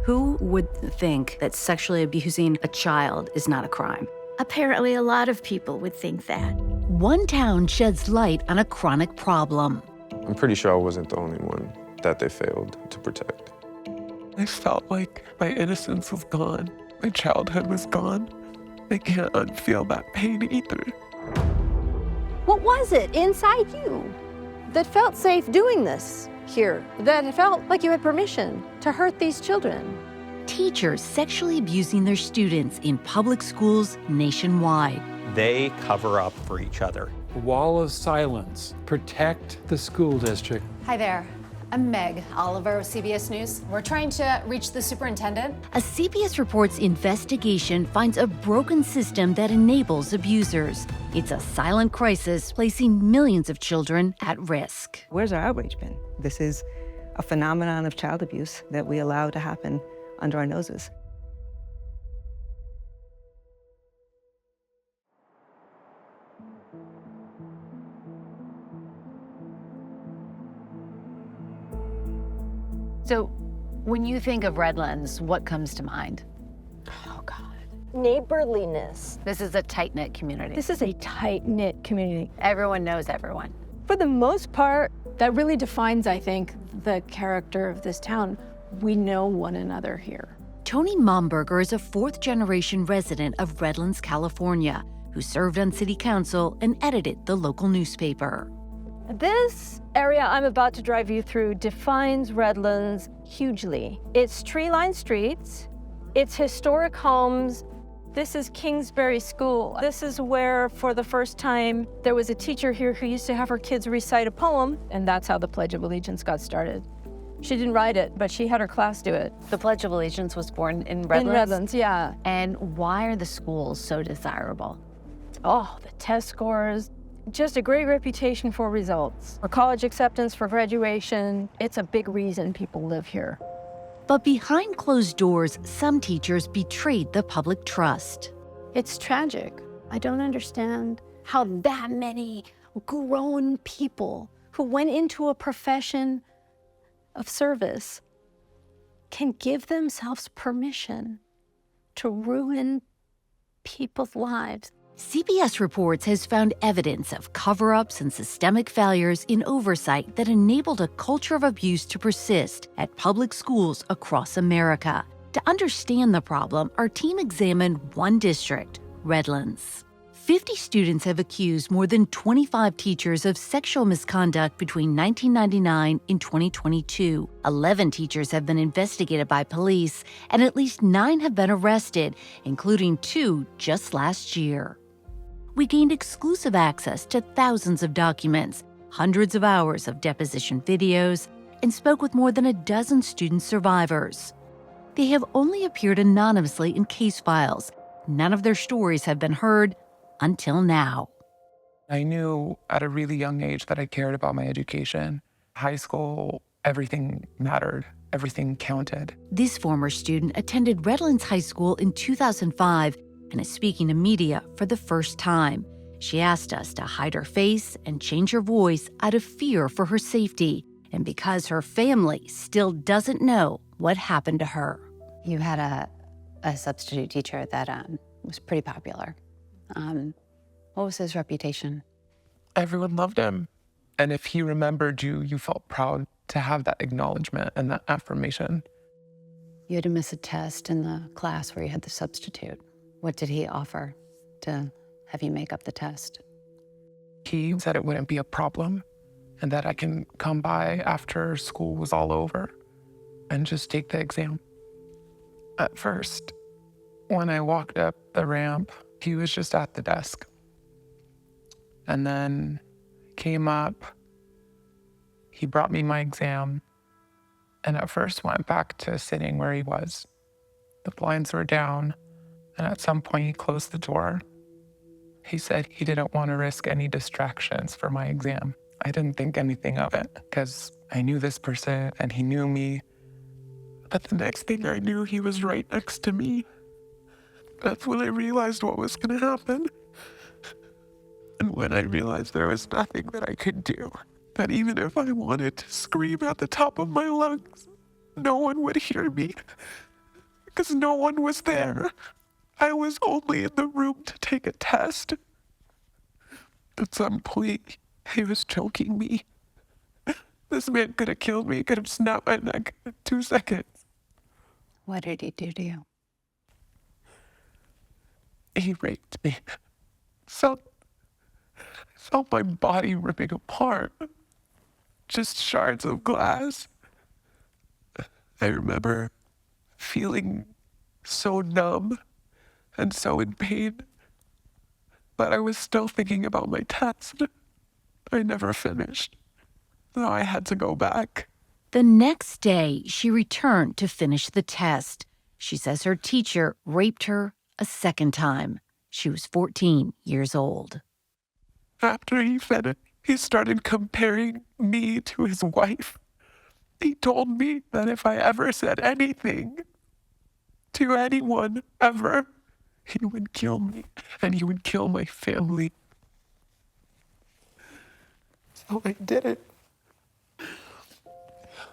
Who would think that sexually abusing a child is not a crime? Apparently, a lot of people would think that. One town sheds light on a chronic problem. I'm pretty sure I wasn't the only one that they failed to protect. I felt like my innocence was gone. My childhood was gone. I can't unfeel that pain either. What was it inside you that felt safe doing this here, that felt like you had permission to hurt these children? Teachers sexually abusing their students in public schools nationwide. They cover up for each other. Wall of silence. Protect the school district. Hi there. I'm Meg Oliver with CBS News. We're trying to reach the superintendent. A CBS Reports investigation finds a broken system that enables abusers. It's a silent crisis placing millions of children at risk. Where's our outrage been? This is a phenomenon of child abuse that we allow to happen under our noses. So, when you think of Redlands, what comes to mind? Oh, God. Neighborliness. This is a tight-knit community. This is a tight-knit community. Everyone knows everyone. For the most part, that really defines, I think, the character of this town. We know one another here. Tony Momberger is a fourth-generation resident of Redlands, California, who served on city council and edited the local newspaper. This area I'm about to drive you through defines Redlands hugely. It's tree-lined streets, it's historic homes. This is Kingsbury School. This is where, for the first time, there was a teacher here who used to have her kids recite a poem, and that's how the Pledge of Allegiance got started. She didn't write it, but she had her class do it. The Pledge of Allegiance was born in Redlands? In Redlands, yeah. And why are the schools so desirable? Oh, the test scores. Just a great reputation for results. For college acceptance, for graduation. It's a big reason people live here. But behind closed doors, some teachers betrayed the public trust. It's tragic. I don't understand how that many grown people who went into a profession of service can give themselves permission to ruin people's lives. CBS Reports has found evidence of cover-ups and systemic failures in oversight that enabled a culture of abuse to persist at public schools across America. To understand the problem, our team examined one district, Redlands. 50 students have accused more than 25 teachers of sexual misconduct between 1999 and 2022. 11 teachers have been investigated by police, and at least 9 have been arrested, including 2 just last year. We gained exclusive access to thousands of documents, hundreds of hours of deposition videos, and spoke with more than a dozen student survivors. They have only appeared anonymously in case files. None of their stories have been heard until now. I knew at a really young age that I cared about my education. High school, everything mattered. Everything counted. This former student attended Redlands High School in 2005 and is speaking to media for the first time. She asked us to hide her face and change her voice out of fear for her safety, and because her family still doesn't know what happened to her. You had a substitute teacher that was pretty popular. What was his reputation? Everyone loved him. And if he remembered you, you felt proud to have that acknowledgement and that affirmation. You had to miss a test in the class where you had the substitute. What did he offer to have you make up the test? He said it wouldn't be a problem and that I can come by after school was all over and just take the exam. At first, when I walked up the ramp, he was just at the desk. And then came up, he brought me my exam, and at first went back to sitting where he was. The blinds were down, and at some point he closed the door. He said he didn't want to risk any distractions for my exam. I didn't think anything of it because I knew this person and he knew me. But the next thing I knew, he was right next to me. That's when I realized what was going to happen. And when I realized there was nothing that I could do, that even if I wanted to scream at the top of my lungs, no one would hear me. because no one was there. I was only in the room to take a test. At some point, he was choking me. This man could have killed me, could have snapped my neck in 2 seconds. What did he do to you? He raped me. Felt my body ripping apart. Just shards of glass. I remember feeling so numb and so in pain, but I was still thinking about my test. I never finished, so I had to go back. The next day, she returned to finish the test. She says her teacher raped her a second time. She was 14 years old. After he finished, he started comparing me to his wife. He told me that if I ever said anything to anyone ever, he would kill me and he would kill my family. So I did it.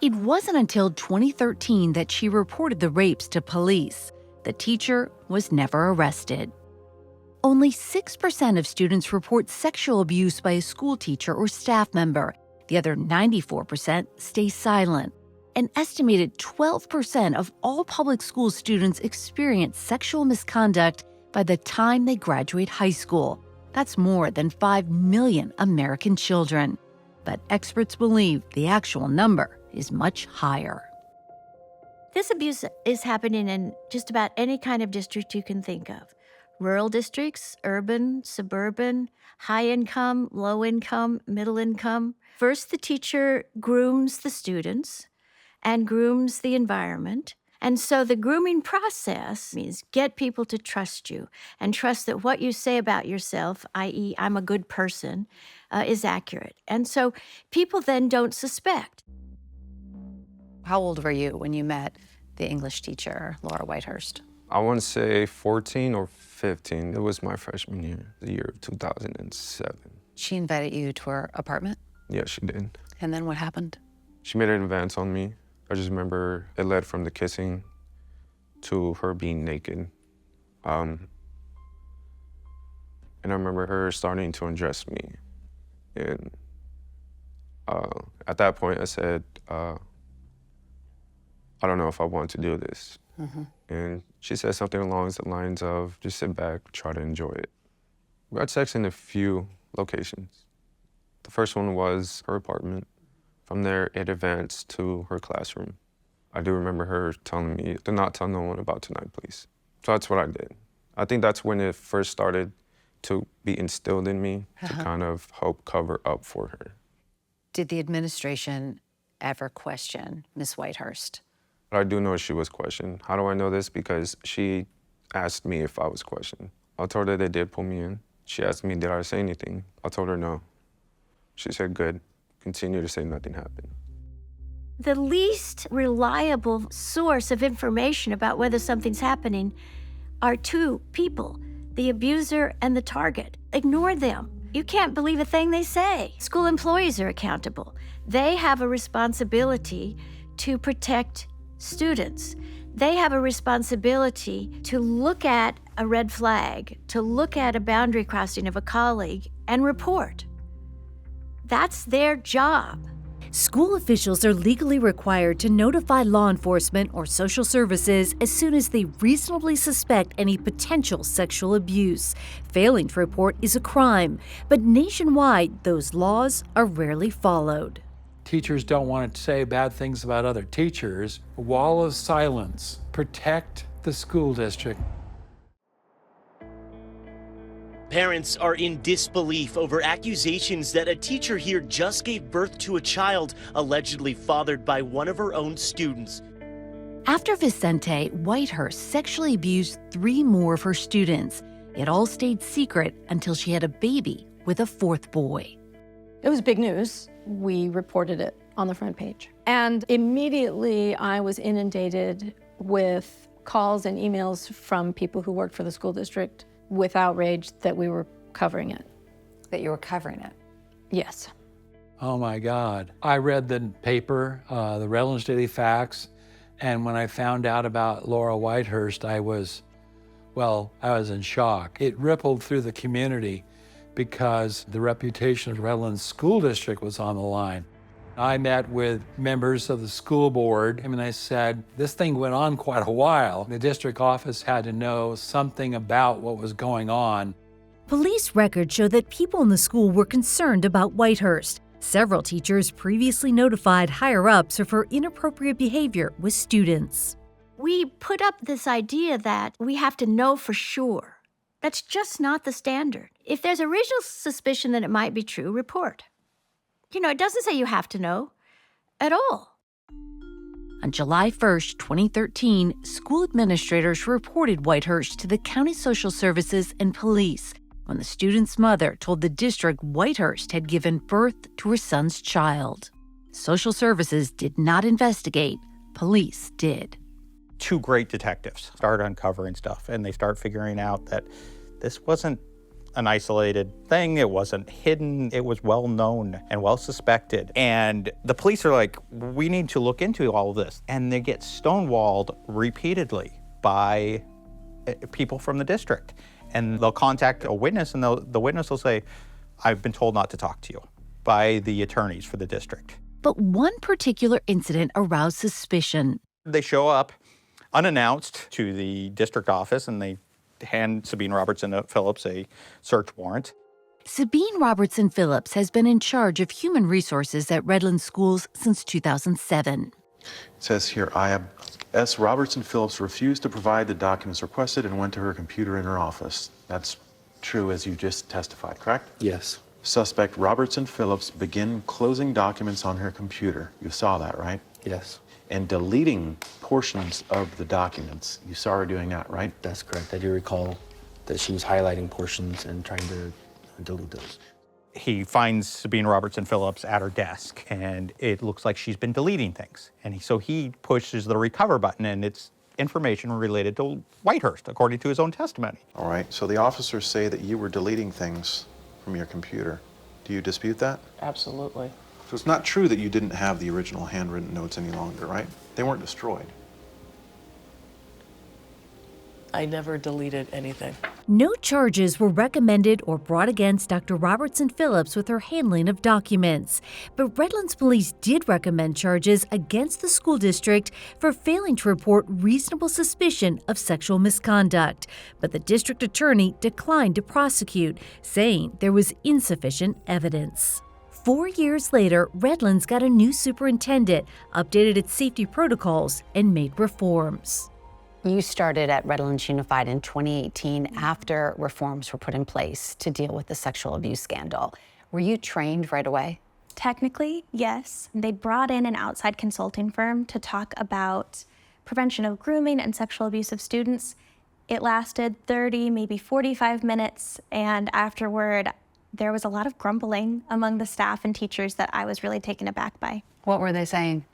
It wasn't until 2013 that she reported the rapes to police. The teacher was never arrested. Only 6% of students report sexual abuse by a school teacher or staff member. The other 94% stay silent. An estimated 12% of all public school students experience sexual misconduct by the time they graduate high school. That's more than 5 million American children. But experts believe the actual number is much higher. This abuse is happening in just about any kind of district you can think of. Rural districts, urban, suburban, high income, low income, middle income. First, the teacher grooms the students and grooms the environment. And so the grooming process means get people to trust you and trust that what you say about yourself, i.e., I'm a good person, is accurate. And so people then don't suspect. How old were you when you met the English teacher, Laura Whitehurst? I want to say 14 or 15. It was my freshman year, the year of 2007. She invited you to her apartment? Yeah, she did. And then what happened? She made an advance on me. I just remember it led from the kissing to her being naked. And I remember her starting to undress me. And at that point, I said, I don't know if I want to do this. Mm-hmm. And she said something along the lines of, just sit back, try to enjoy it. We got sex in a few locations. The first one was her apartment. From there, it advanced to her classroom. I do remember her telling me, do not tell no one about tonight, please. So that's what I did. I think that's when it first started to be instilled in me to kind of help cover up for her. Did the administration ever question Miss Whitehurst? But I do know she was questioned. How do I know this? Because she asked me if I was questioned. I told her they did pull me in. She asked me, did I say anything? I told her no. She said, good. Continue to say nothing happened. The least reliable source of information about whether something's happening are two people, the abuser and the target. Ignore them. You can't believe a thing they say. School employees are accountable. They have a responsibility to protect students. They have a responsibility to look at a red flag, to look at a boundary crossing of a colleague and report. That's their job. School officials are legally required to notify law enforcement or social services as soon as they reasonably suspect any potential sexual abuse. Failing to report is a crime, but nationwide, those laws are rarely followed. Teachers don't want to say bad things about other teachers. A wall of silence. Protect the school district. Parents are in disbelief over accusations that a teacher here just gave birth to a child allegedly fathered by one of her own students. After Vicente, Whitehurst sexually abused 3 more of her students. It all stayed secret until she had a baby with a 4th boy. It was big news. We reported it on the front page. And immediately I was inundated with calls and emails from people who worked for the school district with outrage that we were covering it. That you were covering it? Yes. Oh my God. I read the paper, the Redlands Daily Facts, And when I found out about Laura Whitehurst, I was in shock. It rippled through the community because the reputation of Redlands School District was on the line. I met with members of the school board, and I said, this thing went on quite a while. The district office had to know something about what was going on. Police records show that people in the school were concerned about Whitehurst. Several teachers previously notified higher-ups of her inappropriate behavior with students. We put up this idea that we have to know for sure. That's just not the standard. If there's a reasonable suspicion that it might be true, report. It doesn't say you have to know at all. On July 1st, 2013, school administrators reported Whitehurst to the county social services and police when the student's mother told the district Whitehurst had given birth to her son's child. Social services did not investigate. Police did. Two great detectives start uncovering stuff, and they start figuring out that this wasn't an isolated thing. It wasn't hidden. It was well known and well suspected. And the police are like, we need to look into all of this. And they get stonewalled repeatedly by people from the district. And they'll contact a witness, and the witness will say, I've been told not to talk to you, by the attorneys for the district. But one particular incident aroused suspicion. They show up unannounced to the district office, and they hand Sabine Robertson Phillips a search warrant. Sabine Robertson Phillips has been in charge of human resources at Redlands Schools since 2007. It says here, I.S. Robertson Phillips refused to provide the documents requested and went to her computer in her office. That's true as you just testified, correct? Yes. Suspect Robertson Phillips began closing documents on her computer. You saw that, right? Yes. And deleting portions of the documents. You saw her doing that, right? That's correct. I do recall that she was highlighting portions and trying to delete those. He finds Sabine Robertson Phillips at her desk, and it looks like she's been deleting things. And so he pushes the recover button, and it's information related to Whitehurst, according to his own testimony. All right, so the officers say that you were deleting things from your computer. Do you dispute that? Absolutely. So it's not true that you didn't have the original handwritten notes any longer, right? They weren't destroyed. I never deleted anything. No charges were recommended or brought against Dr. Robertson Phillips with her handling of documents. But Redlands police did recommend charges against the school district for failing to report reasonable suspicion of sexual misconduct. But the district attorney declined to prosecute, saying there was insufficient evidence. 4 years later, Redlands got a new superintendent, updated its safety protocols, and made reforms. You started at Redlands Unified in 2018 after reforms were put in place to deal with the sexual abuse scandal. Were you trained right away? Technically, yes. They brought in an outside consulting firm to talk about prevention of grooming and sexual abuse of students. It lasted 30, maybe 45 minutes, and afterward, there was a lot of grumbling among the staff and teachers that I was really taken aback by. What were they saying?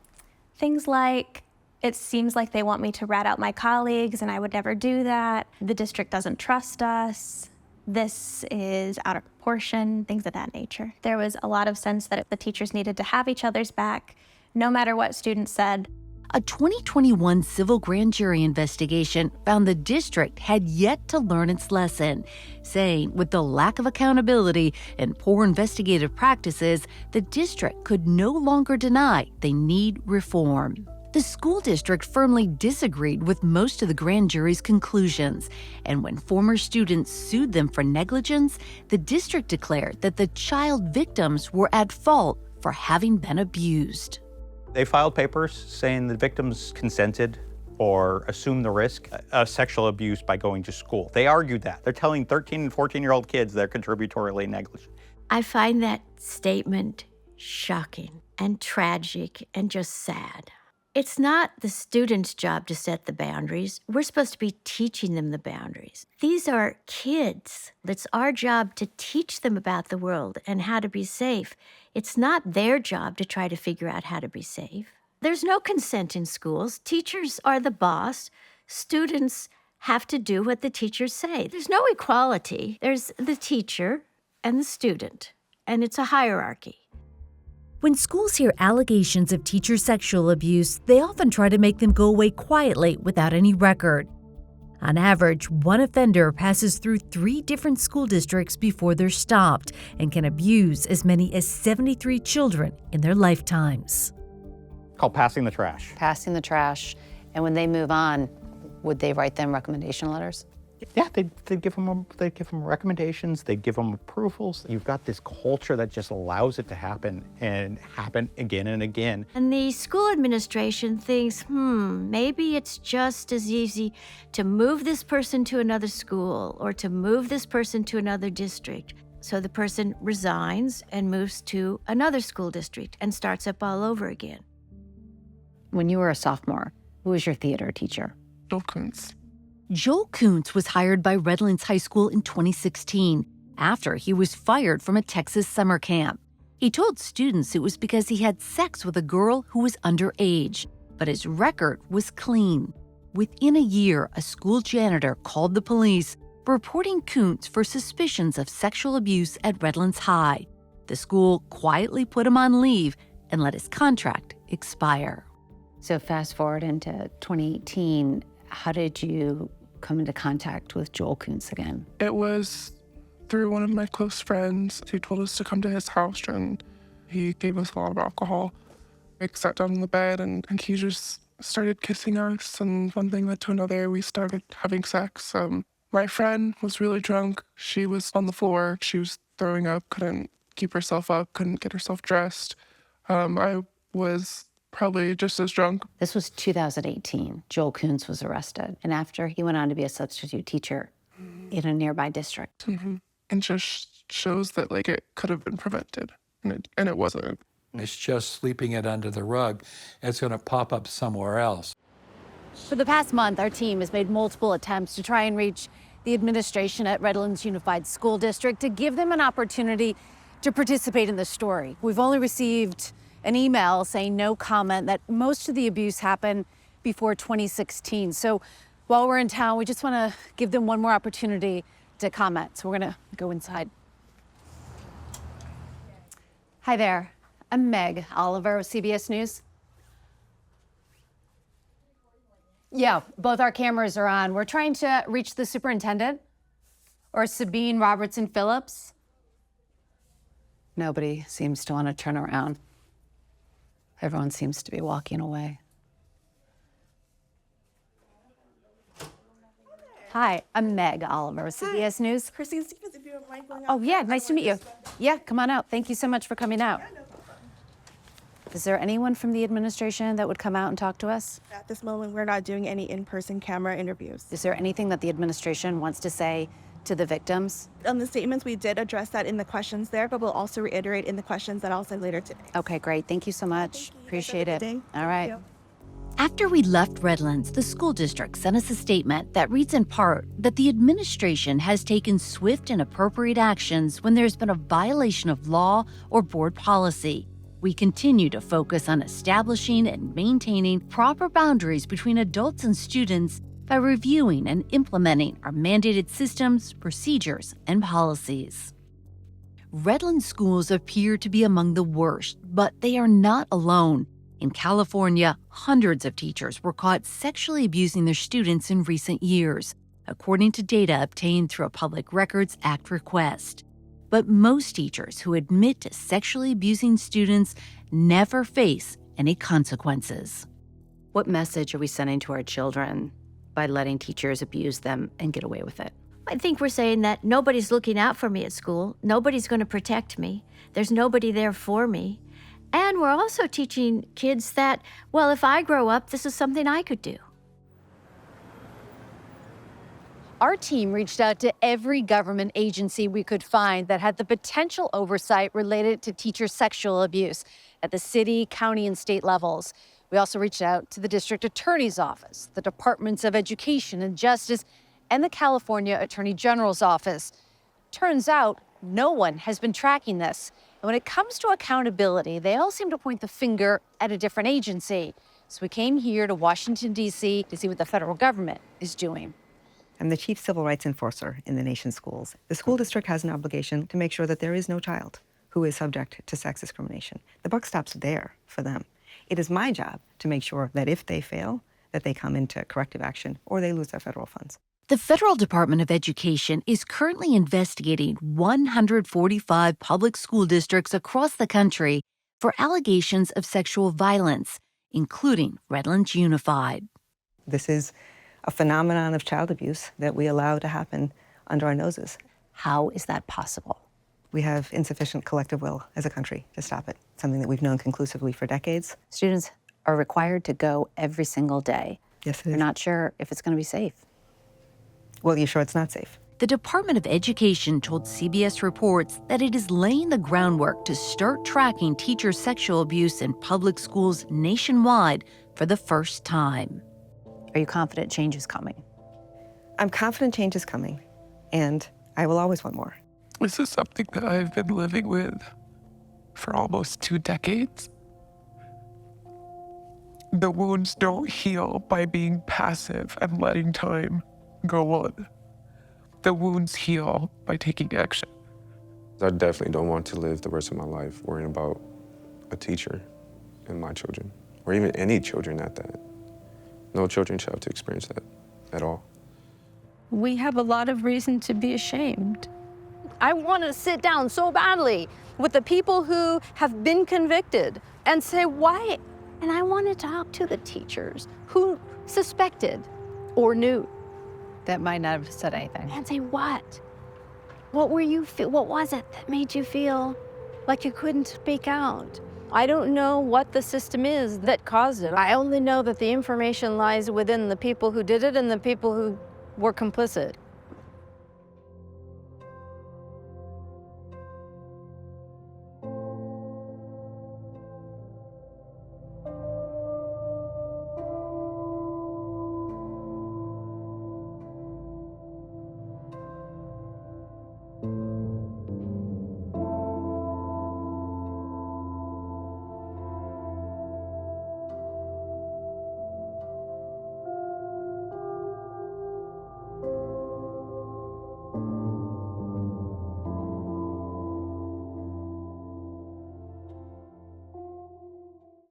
Things like, it seems like they want me to rat out my colleagues, and I would never do that. The district doesn't trust us. This is out of proportion, things of that nature. There was a lot of sense that the teachers needed to have each other's back, no matter what students said. A 2021 civil grand jury investigation found the district had yet to learn its lesson, saying with the lack of accountability and poor investigative practices, the district could no longer deny they need reform. The school district firmly disagreed with most of the grand jury's conclusions, and when former students sued them for negligence, the district declared that the child victims were at fault for having been abused. They filed papers saying the victims consented or assumed the risk of sexual abuse by going to school. They argued that. They're telling 13 and 14-year-old kids they're contributory negligent. I find that statement shocking and tragic and just sad. It's not the student's job to set the boundaries. We're supposed to be teaching them the boundaries. These are kids. It's our job to teach them about the world and how to be safe. It's not their job to try to figure out how to be safe. There's no consent in schools. Teachers are the boss. Students have to do what the teachers say. There's no equality. There's the teacher and the student, and it's a hierarchy. When schools hear allegations of teacher sexual abuse, they often try to make them go away quietly without any record. On average, one offender passes through 3 different school districts before they're stopped and can abuse as many as 73 children in their lifetimes. Called passing the trash. Passing the trash. And when they move on, would they write them recommendation letters? Yeah, they'd give them recommendations, they'd give them approvals. You've got this culture that just allows it to happen and happen again and again. And the school administration thinks, maybe it's just as easy to move this person to another school or to move this person to another district. So the person resigns and moves to another school district and starts up all over again. When you were a sophomore, who was your theater teacher? Joel Kuntz. Joel Kuntz was hired by Redlands High School in 2016 after he was fired from a Texas summer camp. He told students it was because he had sex with a girl who was underage, but his record was clean. Within a year, a school janitor called the police, reporting Kuntz for suspicions of sexual abuse at Redlands High. The school quietly put him on leave and let his contract expire. So fast forward into 2018, how did you come into contact with Joel Kuntz again? It was through one of my close friends. He told us to come to his house and he gave us a lot of alcohol. We sat down on the bed and he just started kissing us, and one thing led to another. We started having sex. My friend was really drunk. She was on the floor. She was throwing up, couldn't keep herself up, couldn't get herself dressed. I was probably just as drunk. This was 2018. Joel Kuntz was arrested, and after he went on to be a substitute teacher in a nearby district. And just shows that it could have been prevented, and it wasn't. It's just sweeping it under the rug. It's going to pop up somewhere else. For the past month, our team has made multiple attempts to try and reach the administration at Redlands Unified School District to give them an opportunity to participate in the story. We've only received an email saying no comment, that most of the abuse happened before 2016. So while we're in town, we just want to give them one more opportunity to comment. So we're going to go inside. Hi there. I'm Meg Oliver with CBS News. Yeah, both our cameras are on. We're trying to reach the superintendent, or Sabine Robertson Phillips. Nobody seems to want to turn around. Everyone seems to be walking away. Hi, I'm Meg Oliver with CBS News. Christine Stevens, if you don't mind going out. Oh, yeah, nice to meet you. Yeah, come on out. Thank you so much for coming out. Is there anyone from the administration that would come out and talk to us? At this moment, we're not doing any in-person camera interviews. Is there anything that the administration wants to say to the victims? On the statements, we did address that in the questions there, but we'll also reiterate in the questions that I'll send later today. Okay, great. Thank you so much. Appreciate it. All right. After we left Redlands, the school district sent us a statement that reads in part that the administration has taken swift and appropriate actions when there's been a violation of law or board policy. We continue to focus on establishing and maintaining proper boundaries between adults and students by reviewing and implementing our mandated systems, procedures, and policies. Redlands schools appear to be among the worst, but they are not alone. In California, hundreds of teachers were caught sexually abusing their students in recent years, according to data obtained through a Public Records Act request. But most teachers who admit to sexually abusing students never face any consequences. What message are we sending to our children by letting teachers abuse them and get away with it? I think we're saying that nobody's looking out for me at school. Nobody's going to protect me. There's nobody there for me. And we're also teaching kids that, well, if I grow up, this is something I could do. Our team reached out to every government agency we could find that had the potential oversight related to teacher sexual abuse at the city, county, and state levels. We also reached out to the district attorney's office, the Departments of Education and Justice, and the California Attorney General's office. Turns out no one has been tracking this. And when it comes to accountability, they all seem to point the finger at a different agency. So we came here to Washington, D.C. to see what the federal government is doing. I'm the chief civil rights enforcer in the nation's schools. The school district has an obligation to make sure that there is no child who is subject to sex discrimination. The buck stops there for them. It is my job to make sure that if they fail, that they come into corrective action or they lose their federal funds. The Federal Department of Education is currently investigating 145 public school districts across the country for allegations of sexual violence, including Redlands Unified. This is a phenomenon of child abuse that we allow to happen under our noses. How is that possible? We have insufficient collective will as a country to stop it, something that we've known conclusively for decades. Students are required to go every single day. Yes, it is. You're not sure if it's going to be safe. Well, you're sure it's not safe? The Department of Education told CBS Reports that it is laying the groundwork to start tracking teacher sexual abuse in public schools nationwide for the first time. Are you confident change is coming? I'm confident change is coming, and I will always want more. This is something that I've been living with for almost 2 decades. The wounds don't heal by being passive and letting time go on. The wounds heal by taking action. I definitely don't want to live the rest of my life worrying about a teacher and my children, or even any children at that. No children should have to experience that at all. We have a lot of reason to be ashamed. I want to sit down so badly with the people who have been convicted and say, why? And I want to talk to the teachers who suspected or knew. That might not have said anything. And say, what? What was it that made you feel Like you couldn't speak out. I don't know what the system is that caused it. I only know that the information lies within the people who did it and the people who were complicit.